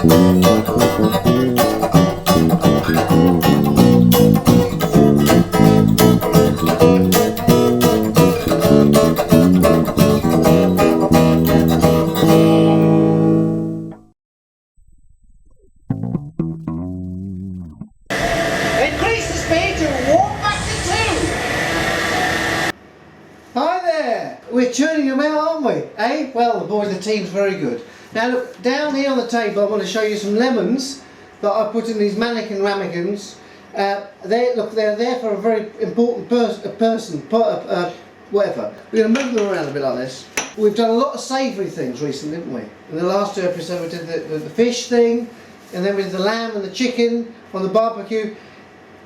Increase the speed to warp back to 2. Hi there! We're tuning them out, aren't we? Eh? Well, the boys, the team's very good. Now look, down here on the table I want to show you some lemons that I put in these mannequin ramekins. They're there for a very important whatever. We're going to move them around a bit like this. We've done a lot of savoury things recently, haven't we? In the last 2 episodes we did the fish thing, and then we did the lamb and the chicken on the barbecue.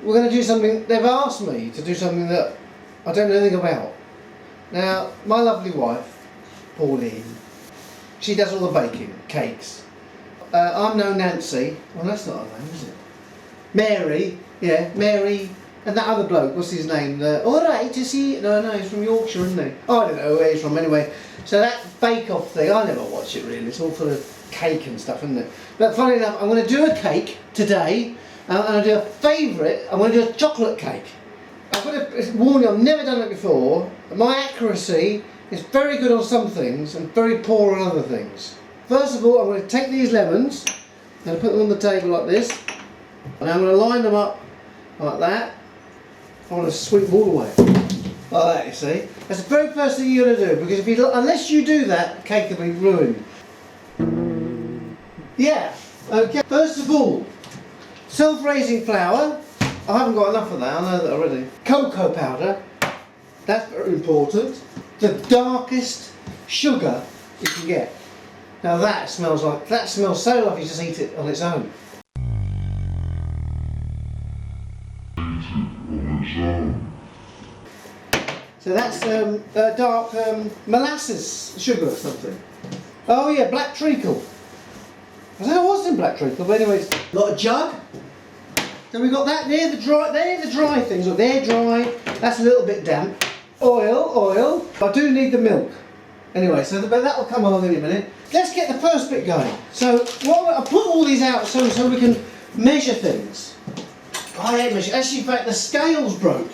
We're going to do something, they've asked me to do something that I don't know anything about. Now, my lovely wife, Pauline, she does all the baking, cakes. I'm no Nancy. Well, that's not her name, is it? Mary, yeah, Mary, and that other bloke, what's his name? Alright, is he? No, he's from Yorkshire, isn't he? Oh, I don't know where he's from anyway. So that bake-off thing, I never watch it really, it's all full of cake and stuff, isn't it? But funny enough, I'm going to do a cake today, and I'm going to do a favourite, I'm going to do a chocolate cake. I've got to warn you, I've never done it before. My accuracy is very good on some things and very poor on other things. First of all, I'm going to take these lemons, I'm going to put them on the table like this, and I'm going to line them up like that. I want to sweep them all the way. Like that, you see. That's the very first thing you're going to do, because if you, unless you do that, the cake will be ruined. Yeah, okay. First of all, self-raising flour. I haven't got enough of that, I know that already. Cocoa powder, that's very important. The darkest sugar you can get. Now that smells so like you just eat it on its own. So that's dark molasses sugar or something. Oh yeah, black treacle. I don't know what's in black treacle, but anyways, got a jug. So we've got that, they're the dry things, look, they're dry, that's a little bit damp. Oil, I do need the milk. Anyway, so but that will come along in a minute. Let's get the first bit going. So I put all these out so we can measure things. I hate measure, actually in fact the scales broke.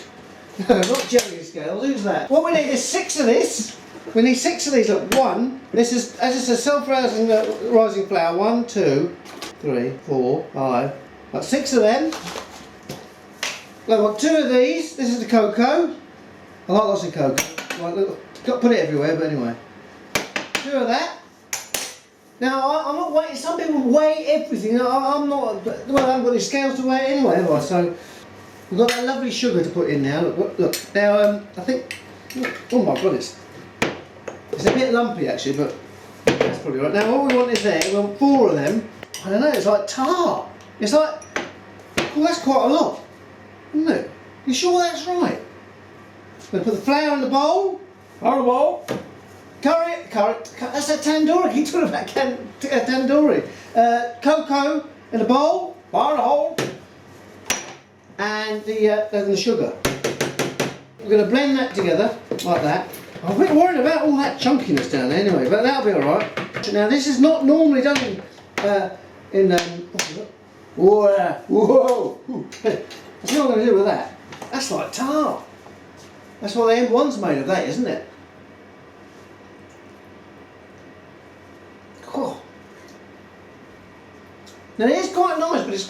Not jelly scales, who's that? What we need is 6 of this. We need 6 of these, look, 1. This is, as it says, self-rising flour, 1, 2, 3, 4, 5. Got 6 of them. I've got 2 of these. This is the cocoa. I like lots of cocoa. Right, look, got to put it everywhere, but anyway. 2 of that. Now, I'm not weighing. Some people weigh everything. I'm not. Well, I haven't got any scales to weigh it anyway, have I? So we've got that lovely sugar to put in now. Look. Now, I think. Oh my goodness. It's a bit lumpy actually, but that's probably right. Now, what we want is there. We want 4 of them. I don't know. It's like tar. It's like, well, that's quite a lot, isn't it? You sure that's right? I'm going to put the flour in the bowl. Curry, that's a tandoori. Keep talking about tandoori. Cocoa in a bowl. And the sugar. We're going to blend that together like that. I'm a bit worried about all that chunkiness down there anyway, but that'll be alright. Now this is not normally done in whoa! That's what I'm going to do with that. That's like tar. That's what the M1's made of, that, isn't it? Oh. Now it is quite nice, but it's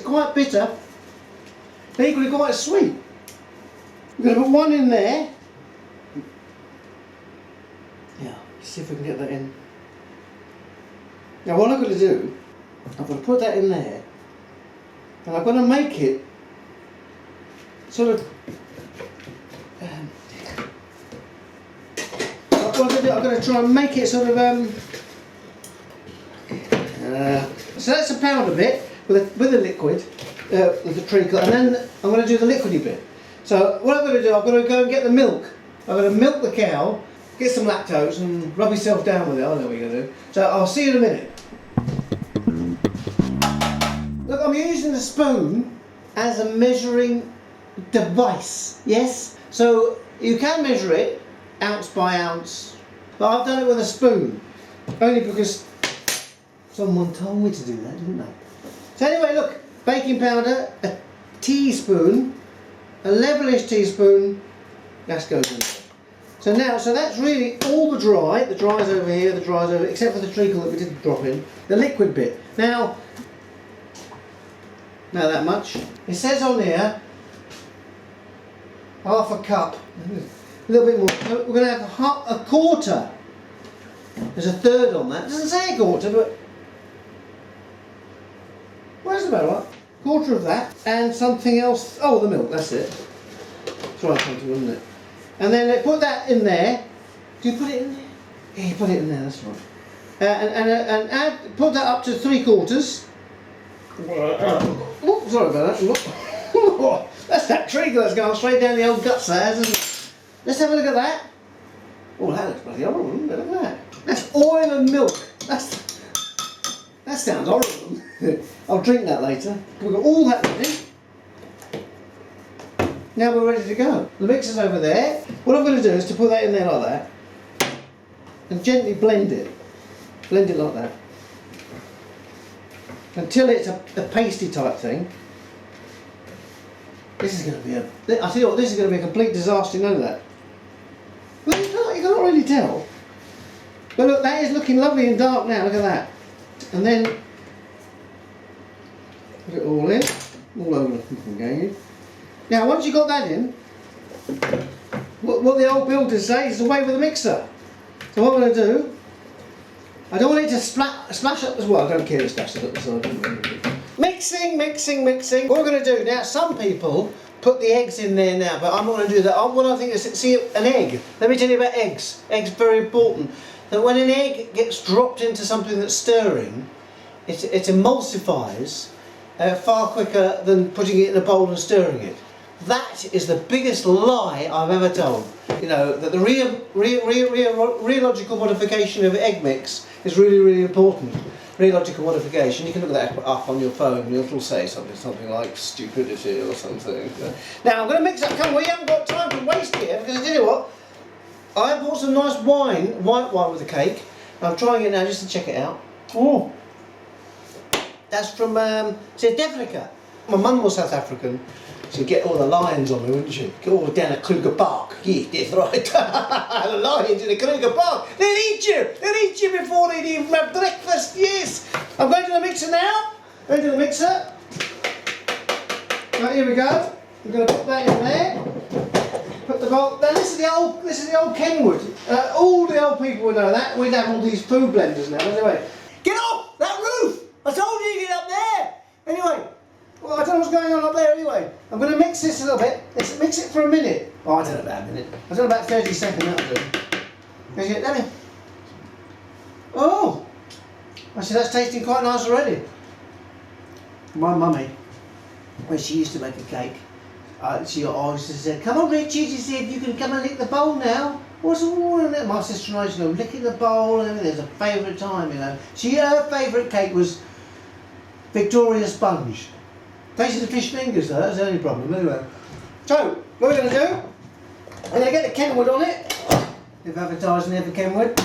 quite bitter. But equally quite sweet. We're going to put 1 in there. Yeah, let's see if we can get that in. Now what I'm going to do, I'm going to put that in there, and I'm going to make it sort of. I'm going to try and make it sort of. So that's a powder bit with the liquid, with the treacle, and then I'm going to do the liquidy bit. So what I'm going to do, I'm going to go and get the milk. I'm going to milk the cow, get some lactose, and rub yourself down with it. I know what you're going to do. So I'll see you in a minute. Look, I'm using the spoon as a measuring device, yes? So you can measure it ounce by ounce, but I've done it with a spoon, only because Someone told me to do that, didn't they? So anyway, look, baking powder, a teaspoon, a levelish teaspoon, that goes in there. So now, so that's really all the dry's over here, the dry's over, except for the treacle that we didn't drop in, the liquid bit. Now that much. It says on here, half a cup, a little bit more. So we're going to have a quarter. There's a third on that. It doesn't say a quarter, but where's the about right? Quarter of that, and something else. Oh, the milk. That's it. That's right, something, wasn't it? And then put that in there. Do you put it in there? Yeah, you put it in there. That's right. And put that up to 3/4. Oh, sorry about that. That's that treacle that's gone straight down the old guts there, hasn't it? Let's have a look at that. Oh, that looks bloody horrible. Look at that. That's oil and milk. That sounds horrible. I'll drink that later. We've got all that ready. Now we're ready to go. The mixer's over there. What I'm going to do is to put that in there like that and gently blend it. Blend it like that until it's a pasty type thing. This is going to be I tell you what, this is going to be a complete disaster, you know that? Well, you can't really tell. But look, that is looking lovely and dark now, look at that. And then put it all in, all over the game. Now once you've got that in, what the old builders say is away with the mixer. So what I'm going to do, I don't want it to splash up as well. I don't care if it splashes up, so I don't really do. Mixing. What we're going to do now, some people put the eggs in there now, but I'm not going to do that. What I think is, see, an egg. Let me tell you about eggs. Eggs are very important. That when an egg gets dropped into something that's stirring, it emulsifies far quicker than putting it in a bowl and stirring it. That is the biggest lie I've ever told. You know, that the rheological modification of egg mix is really important. Rheological modification, you can look that up on your phone and it'll say something like stupidity or something. Now I'm going to mix up, we haven't got time to waste here, because I tell you what, I bought some nice wine, white wine with the cake. I'm trying it now just to check it out. Oh, that's from, see, Devnica. My mum was South African. She'd get all the lions on me, wouldn't she? Go all down at Kruger Park. Yeah, that's right. The lions in the Kruger Park. They'll eat you. They'll eat you before they'd even have breakfast. Yes. I'm going to the mixer now. Going to the mixer. Right, here we go. We're going to put that in there. Put the bowl. Now this is the old Kenwood. All the old people would know that. We'd have all these food blenders now. Anyway, get off that roof. I told you to get up there. Anyway. Well, I don't know what's going on up there anyway. I'm going to mix this a little bit. Let's mix it for a minute. Oh, I don't know about a minute. I don't know about 30 seconds, that'll do. Let me. Oh! Actually, that's tasting quite nice already. My mummy, when she used to make a cake, she always said, "Come on, Richie," she said, "you can come and lick the bowl now." What's all in it? My sister and I used to go licking the bowl and everything. It was a favourite time, you know. Her favourite cake was Victoria sponge. Tasted the fish fingers though, that's the only problem. Anyway, so what we're going to do, I'm going to get the Kenwood on it. They've advertised there for Kenwood.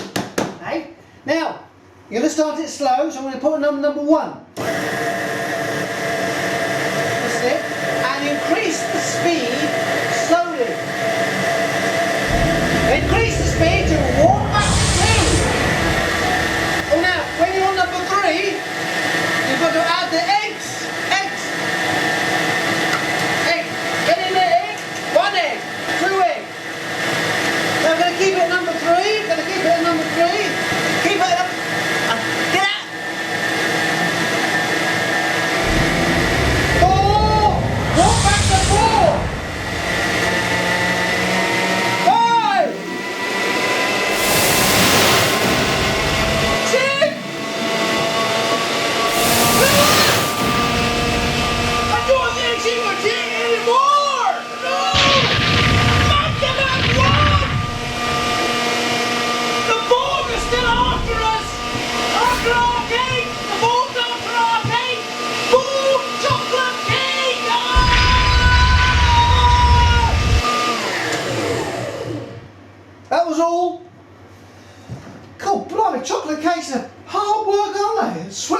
Hey, now you're going to start it slow, so I'm going to put number 1. That's it, and increase the speed slowly. Increase the speed to 1 back to 2. Oh, now when you're on number 3, you've got to add the eggs. Keep it at number 3, gonna keep it at number 3, keep it up, get out! 4, walk back to 4,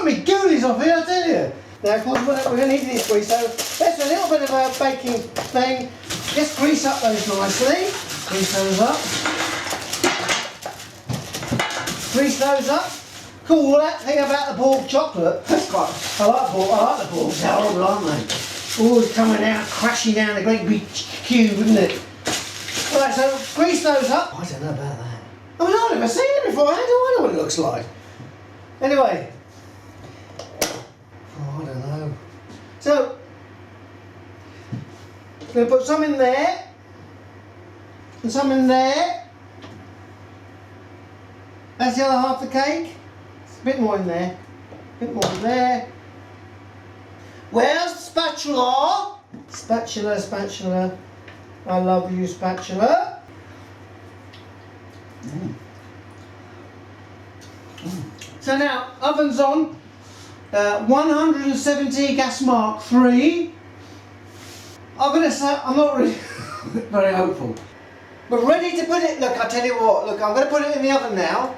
me goonies off here, I tell you. Now, of course, we're going to need this grease, so let's do a little bit of a baking thing. Just grease up those nicely. Grease those up. Grease those up. Cool, that thing about the Borg chocolate. That's quite, I like the Borgs, they're horrible, aren't they? Always coming out, crashing down a great big cube, isn't it? Right, so grease those up. I don't know about that. I mean, I've never seen it before. How do I know what it looks like? Anyway. Oh, I don't know. So, I'm going to put some in there. And some in there. That's the other half of the cake. It's a bit more in there. A bit more in there. Where's the spatula? Spatula, spatula. I love you, spatula. So now, oven's on. 170 gas mark 3. I'm going to say, I'm not really very hopeful. But ready to put it, look, I tell you what, look, I'm going to put it in the oven now.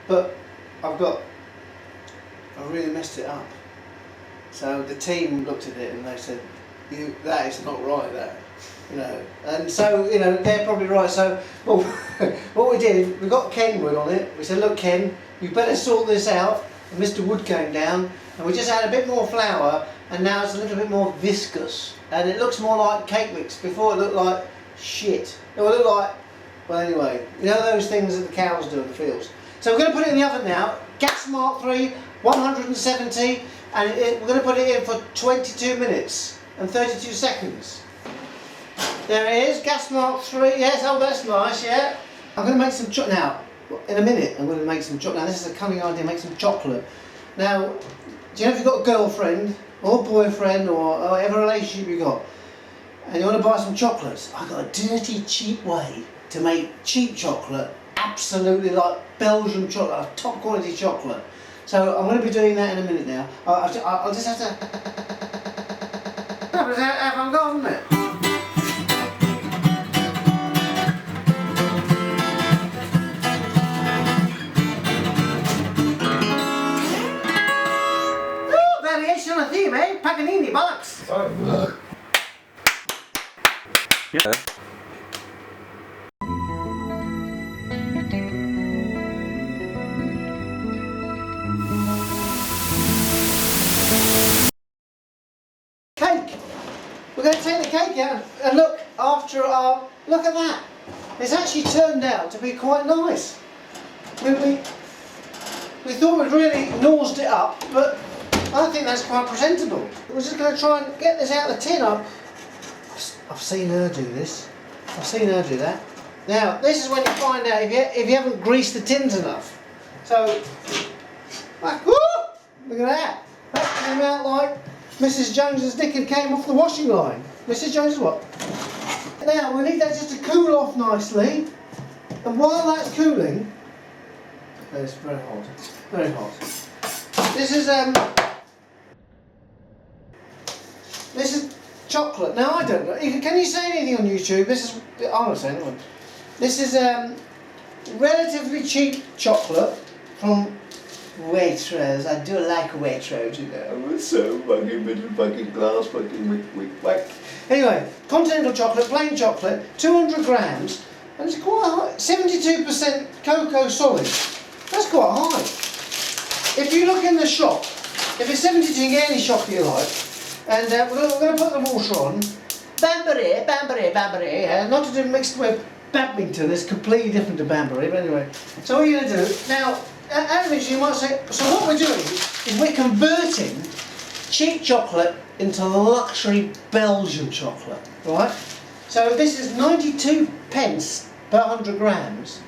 But I really messed it up. So the team looked at it and they said, that is not right, that. You know, and so, you know, they're probably right. So, well, what we did, we got Ken Wood on it. We said, look, Ken, you better sort this out. And Mr. Wood came down, and we just add a bit more flour, and now it's a little bit more viscous. And it looks more like cake mix. Before it looked like shit. It would look like, well, anyway, you know those things that the cows do in the fields. So we're going to put it in the oven now. Gas mark 3, 170, and we're going to put it in for 22 minutes and 32 seconds. There it is, gas mark 3, yes, oh that's nice, yeah. I'm going to make some chocolate now, in a minute I'm going to make some chocolate. Now this is a cunning idea, make some chocolate. Now, do you know if you've got a girlfriend, or boyfriend, or whatever relationship you've got, and you want to buy some chocolates, I've got a dirty, cheap way to make cheap chocolate, absolutely like Belgian chocolate, top quality chocolate. So I'm going to be doing that in a minute now. I'll just have to... have I gone, isn't it? Variation on a theme, eh? Paganini, bollocks! Yeah. Cake! We're going to take the cake out and look after our... Look at that! It's actually turned out to be quite nice. We thought we'd really nosed it up, but I think that's quite presentable. We're just going to try and get this out of the tin. I've seen her do this. I've seen her do that. Now, this is when you find out if you haven't greased the tins enough. So, like, whoo! Look at that. That came out like Mrs. Jones's knicker came off the washing line. Mrs. Jones what? Now, we need that just to cool off nicely. And while that's cooling, it's very hot. Very hot. This is chocolate. Now I don't know. Can you say anything on YouTube? I'm not saying anything. This is relatively cheap chocolate from Waitrose. I do like Waitrose, you know. It's so fucking bit of fucking glass, fucking whack. Anyway, continental chocolate, plain chocolate, 200 grams, and it's quite high. 72% cocoa solid. That's quite high. If you look in the shop, if it's 72, you can get any shop you like. And we're going to put the water on. Bambury, bambury, bambury. Not to do mixed with badminton, it's completely different to bambury, but anyway. So what are you going to do? Now, as you might say, so what we're doing is we're converting cheap chocolate into luxury Belgian chocolate, right? So this is 92 pence per 100 grams.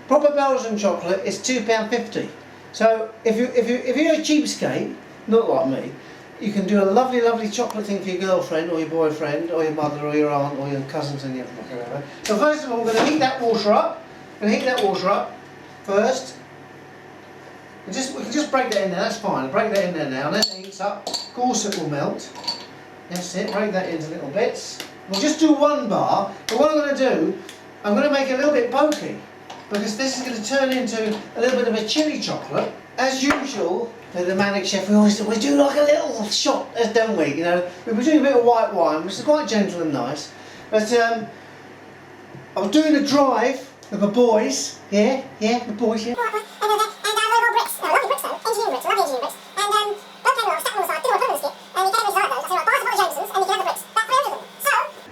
Proper Belgian chocolate is £2.50. So if you're a cheapskate, not like me, you can do a lovely, lovely chocolate thing for your girlfriend or your boyfriend or your mother or your aunt or your cousins and whatever. So first of all, we're going to heat that water up. We're going to heat that water up first. We can just break that in there, that's fine. I'll break that in there now. And as it heats up, of course it will melt. That's it, break that into little bits. We'll just do one bar, but what I'm going to do, I'm going to make it a little bit pokey, because this is going to turn into a little bit of a chili chocolate. As usual, the Manic Chef, we do like a little shot, don't we? You know, we were doing a bit of white wine, which is quite gentle and nice. But I was doing a drive with the boys. Yeah, the boys. Yeah.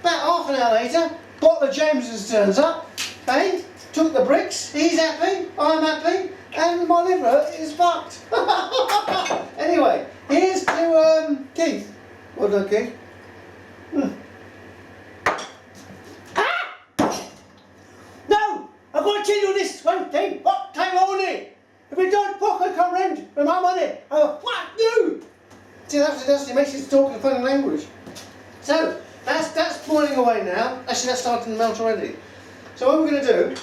About half an hour later, bottle of Jameson's turns up, and took the bricks. He's happy, I'm happy, and my liver is fucked. Anyway, here's to Keith. Well done, Keith. No! I've got to tell you this one thing. What time only? If you don't fucking come round with my money, I'll fuck you! See, that's it makes you talk in funny language. So, that's boiling away now. Actually, that's starting to melt already. So what we're going to do,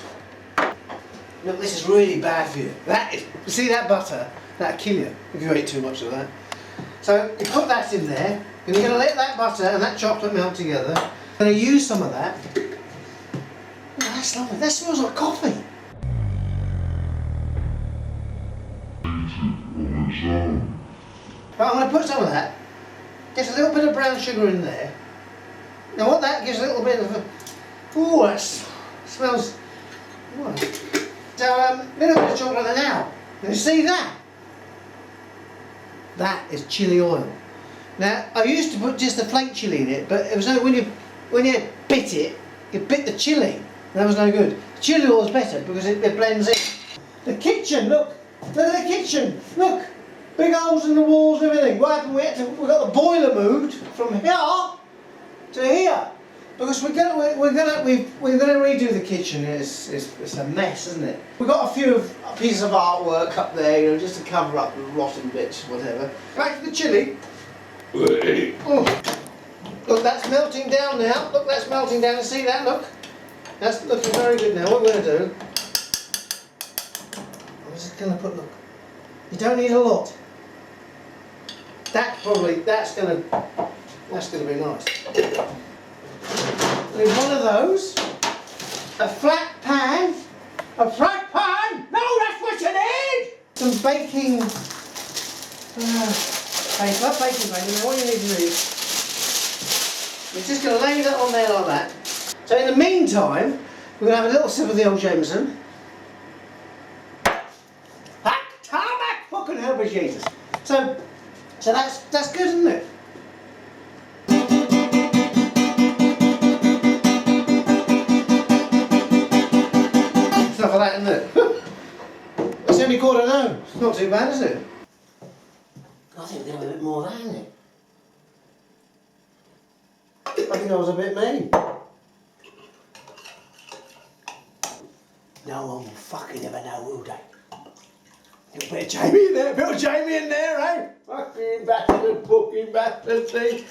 look, this is really bad for you. You see that butter? That'll kill you if you eat too much of that. So you put that in there, and you're going to let that butter and that chocolate melt together. I'm going to use some of that. Oh, that's lovely. That smells like coffee. Right, I'm going to put some of that. There's a little bit of brown sugar in there. Now what that gives a little bit of a... Ooh, that smells... Ooh. So, a little bit of chocolate there now. Can you see that? That is chili oil. Now, I used to put just the flake chili in it, but it was no... When you bit it, you bit the chili. That was no good. Chili oil is better because it blends in. The kitchen, look! Look at the kitchen! Look! Big holes in the walls and everything. What happened? We got the boiler moved from here to here because we're gonna redo the kitchen. It's a mess, isn't it? We've got a few pieces of artwork up there, you know, just to cover up the rotten bits, whatever. Back to the chili. Oh. Look, that's melting down now. Look, that's melting down. See that? Look, that's looking very good now. What we're going to do? I'm just going to put. Look, you don't need a lot. That's going to be nice. Need one of those, a flat pan, no, that's what you need! Some baking paper, what you need to do, you're just going to lay that on there like that. So in the meantime, we're going to have a little sip of the old Jameson. Tarmac, fucking hell with Jesus. So that's good, isn't it? Stuff like that, isn't it? It's only £1/4. It's not too bad, is it? I think there's a bit more of that, isn't it? I think I was a bit mean. No one will fucking ever know, will they? A bit of Jamie in there, eh? Fucking bastard thing.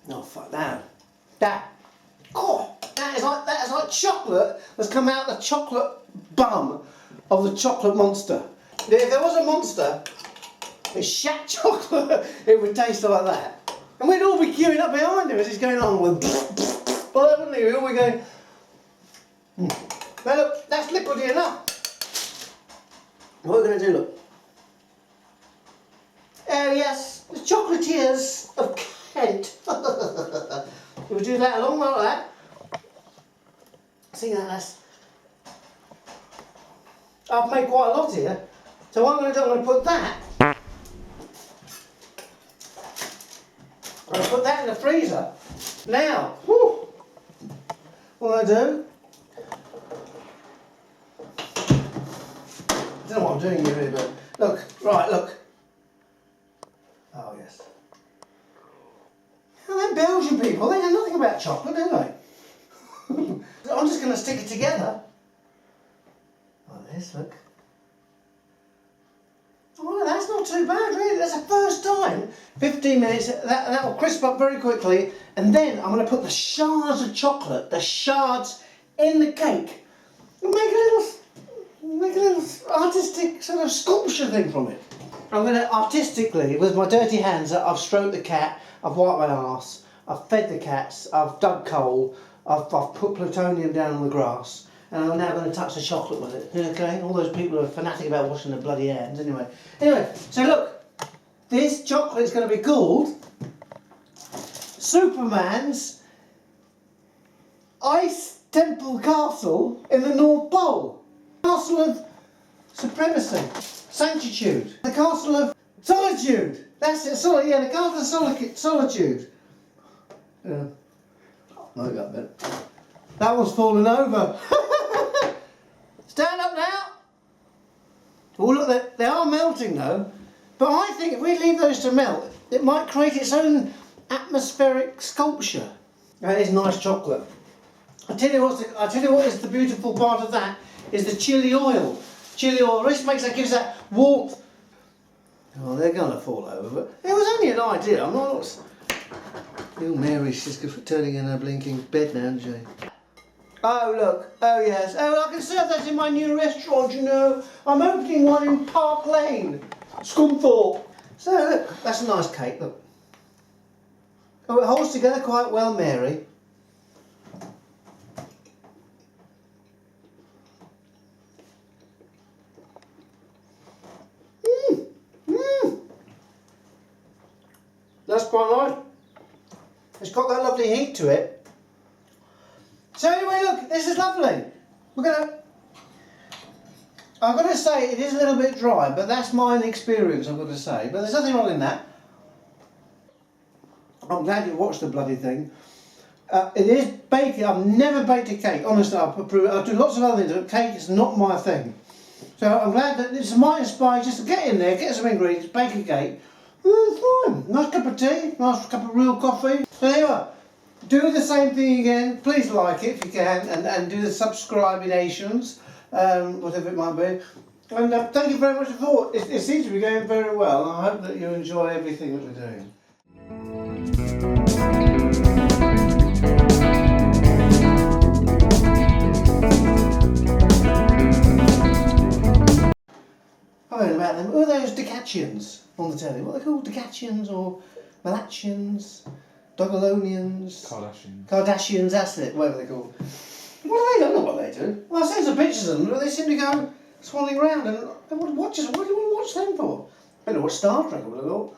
No, fuck that. That is like chocolate that's come out the chocolate bum of the chocolate monster. If there was a monster, it's shat chocolate, it would taste like that. And we'd all be queuing up behind him as he's going along with well, wouldn't we? We'd all be going. Now look, that's liquidy enough. What we're going to do, look. Oh yes, the chocolatiers of Kent. We'll do that along like that. See that? I've made quite a lot here. So what I'm going to do, I'm going to put that. I'm going to put that in the freezer. Now, whew, what I do? I don't know what I'm doing here, really, but look, right, look. Oh yes. Well, they're Belgian people. They know nothing about chocolate, do they? I'm just going to stick it together. Like this, look. Oh, that's not too bad, really. That's the first time. 15 minutes, that will crisp up very quickly. And then I'm going to put the shards of chocolate, the shards in the cake. And make a little artistic sort of sculpture thing from it. I'm going to artistically, with my dirty hands, I've stroked the cat, I've wiped my arse, I've fed the cats, I've dug coal, I've put plutonium down on the grass, and I'm now going to touch the chocolate with it. Okay, all those people who are fanatic about washing their bloody hands. Anyway, so look, this chocolate is going to be called Superman's Ice Temple Castle in the North Pole. Castle of Supremacy, Sanctitude, the Castle of Solitude. That's it, the Castle of Solitude. Yeah. I got that. That one's fallen over. Stand up now. Oh look, they are melting though. But I think if we leave those to melt, it might create its own atmospheric sculpture. That is nice chocolate. I tell you what is the beautiful part of that is the chili oil. Chili oil, gives that warmth. Oh, they're gonna fall over, but it was only an idea. I'm not. Little Mary's just turning in her blinking bed now, isn't she? Oh look, oh yes, oh I can serve that in my new restaurant, you know. I'm opening one in Park Lane, Scunthorpe. So look, that's a nice cake, look. Oh, it holds together quite well, Mary. That's quite nice. It's got that lovely heat to it. So anyway, look, this is lovely. I've got to say, it is a little bit dry, but that's my experience, I've got to say. But there's nothing wrong in that. I'm glad you watched the bloody thing. It is baking. I've never baked a cake, honestly. I do lots of other things, but cake is not my thing. So I'm glad that this might inspire just to get in there, get some ingredients, bake a cake. Fine. Nice cup of tea, nice cup of real coffee. So there you are. Do the same thing again. Please like it if you can, and do the subscribinations, whatever it might be. And thank you very much for thought. It seems to be going very well. I hope that you enjoy everything that we're doing. I heard about them. Who are those Decatians on the telly? What are they called? Decatians or Malachians? Dogalonians? Kardashians, that's it, whatever they're called. What do they do? I don't know what they do. Well, I've seen some pictures of them, but they seem to go swanning around. And what do you want to watch them for? I don't know what Star Trek I would have thought.